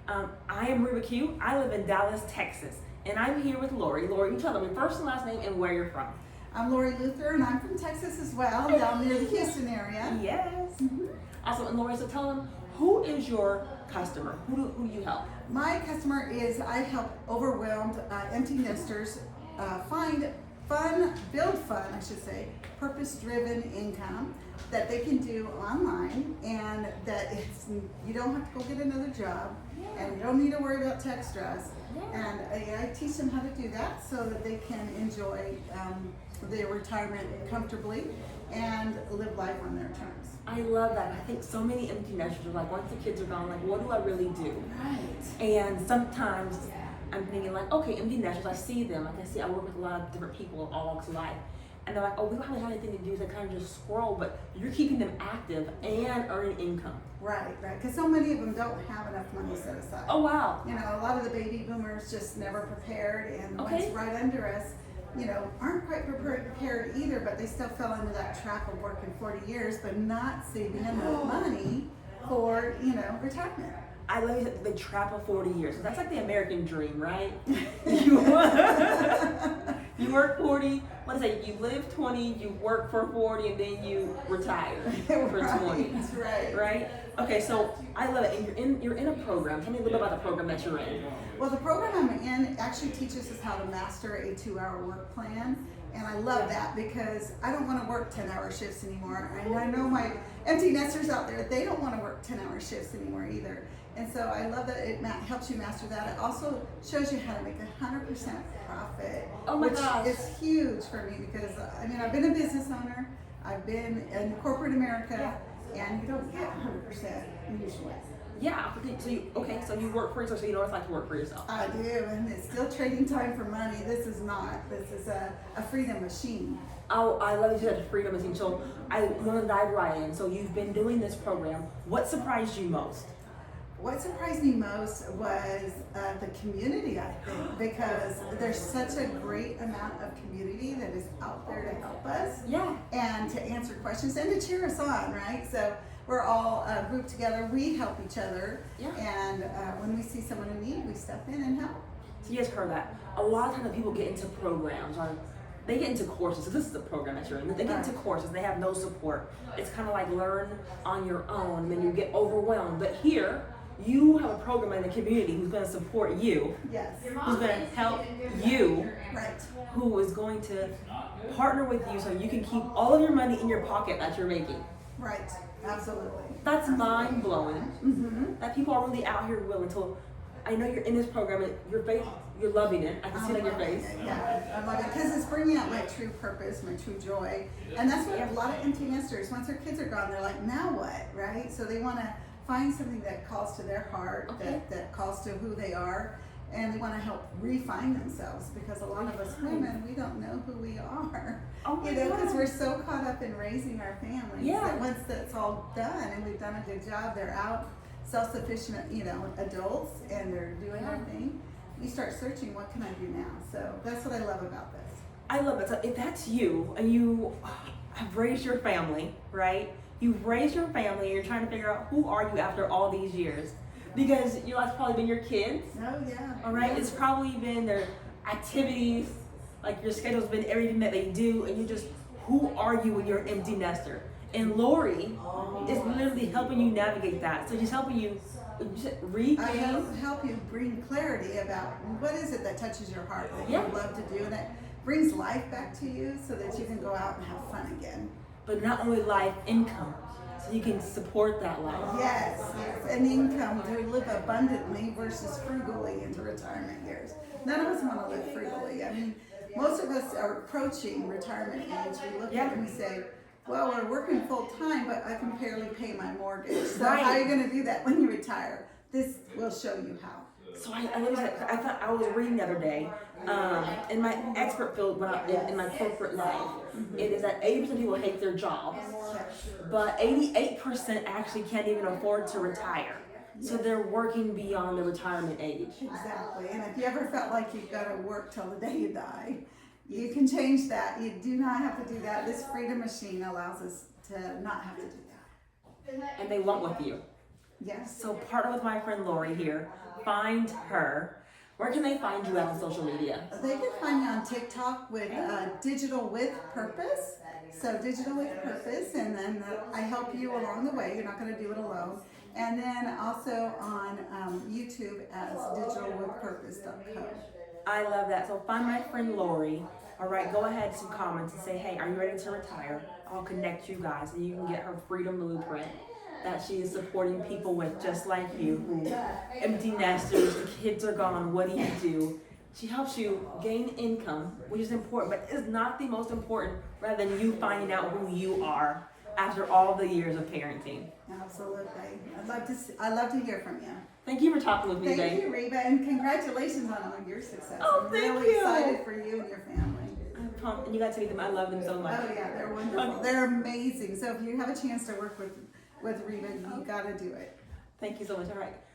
I am Reba Q. I live in Dallas, Texas, and I'm here with Laurie. Laurie, you tell them your first and last name and where you're from. I'm Laurie Luther, and I'm from Texas as well, down near the Houston area. Yes. Awesome. And Laurie, so tell them, who is your customer? Who do you help? My customer is, I help overwhelmed empty nesters build fun, purpose-driven income that they can do online, and that you don't have to go get another job, and you don't need to worry about tech stress. And I teach them how to do that so that they can enjoy their retirement comfortably and live life on their terms. I love that. I think so many empty nesters are like, once the kids are gone, like, what do I really do? Right. And sometimes I'm thinking like, okay, empty nesters, I see them. Like I work with a lot of different people in all walks of life. And they're like, oh, we don't really have anything to do. They kind of just scroll, but you're keeping them active and earning income. Right. Because so many of them don't have enough money set aside. Oh, wow. You know, a lot of the baby boomers just never prepared, and the ones right under us, aren't quite prepared either, but they still fell into that trap of working 40 years, but not saving enough money for, retirement. I love the trap of 40 years. So that's like the American dream, right? You work 40, you live 20, you work for 40, and then you retire for 20. Right? Okay, so I love it. And you're in a program. Tell me a little bit about the program that you're in. Well, the program I'm in actually teaches us how to master a 2-hour work plan. And I love that because I don't want to work 10-hour shifts anymore. And I know my empty nesters out there, they don't want to work 10-hour shifts anymore either. And so I love that it helps you master that. It also shows you how to make 100% profit, which is huge for me because, I've been a business owner, I've been in corporate America, and you don't get 100% usually. Yeah, so you work for yourself, so you know what it's like to work for yourself. I do, and it's still trading time for money. This is not. This is a freedom machine. Oh, I love that you said freedom machine. So I want to dive right in. So you've been doing this program. What surprised you most? What surprised me most was the community, I think, because there's such a great amount of community that is out there to help us and to answer questions and to cheer us on, right? So we're all grouped together, we help each other, and when we see someone in need, we step in and help. So you guys heard that. A lot of times people get into programs, or they get into courses. So this is the program that you're in. They get into courses, they have no support. It's kind of like learn on your own, and then you get overwhelmed. But here, you have a program in the community who's going to support you, who's going to help you, who is going to partner with you so you can keep all of your money in your pocket that you're making. Right, absolutely. That's mind-blowing, that people are really out here willing to. I know you're in this program, and you're loving it. I can see it on your face. Yeah, I love it because it's bringing out my true purpose, my true joy. And that's what a lot of empty nesters, once their kids are gone, they're like, now what, right? So they want to find something that calls to their heart, that calls to who they are, and they want to help refine themselves because a lot of us women, we don't know who we are. Because we're so caught up in raising our families that once that's all done and we've done a good job, they're out self-sufficient, adults, and they're doing their thing. You start searching, what can I do now? So that's what I love about this. I love it. So if that's you, and you have raised your family, right? You've raised your family, and you're trying to figure out who are you after all these years. Because your life's probably been your kids. Oh, yeah. All right? It's probably been their activities, like your schedule's been everything that they do, and you just, who are you when you're an empty nester? And Laurie is literally helping you navigate that. So she's helping you regain. I help you bring clarity about what is it that touches your heart that you love to do, and that brings life back to you so that you can go out and have fun again. But not only life, income. So you can support that life. Yes, and income to live abundantly versus frugally into retirement years. None of us want to live frugally. Most of us are approaching retirement age. We look at it and we say, well, we're working full time, but I can barely pay my mortgage. So how are you going to do that when you retire? This will show you how. So I was reading the other day, in my expert field, in my corporate life, it is that 80% of people hate their jobs, but 88% actually can't even afford to retire. So they're working beyond the retirement age. Exactly. And if you ever felt like you've got to work till the day you die, you can change that. You do not have to do that. This freedom machine allows us to not have to do that. And they want with you. Yes. So partner with my friend Laurie here find her, where can they find you on social media? They can find me on TikTok with Digital with Purpose. So Digital with Purpose, and then I help you along the way. You're not going to do it alone. And then also on YouTube as digitalwithpurpose.co. I love that. So find my friend Laurie. All right, go ahead, some comments and say, hey, are you ready to retire? I'll connect you guys and you can get her freedom blueprint that she is supporting people with just like you who empty nesters, the kids are gone, what do you do? She helps you gain income, which is important, but is not the most important rather than you finding out who you are after all the years of parenting. Absolutely. I'd love to hear from you. Thank you for talking with me today. Thank you, Reba, and congratulations on all your success. Oh, I'm thank really you. excited for you and your family. And you got to meet them. I love them so much. Oh yeah, they're wonderful. They're amazing. So if you have a chance to work with Reba, you gotta do it. Thank you so much. All right.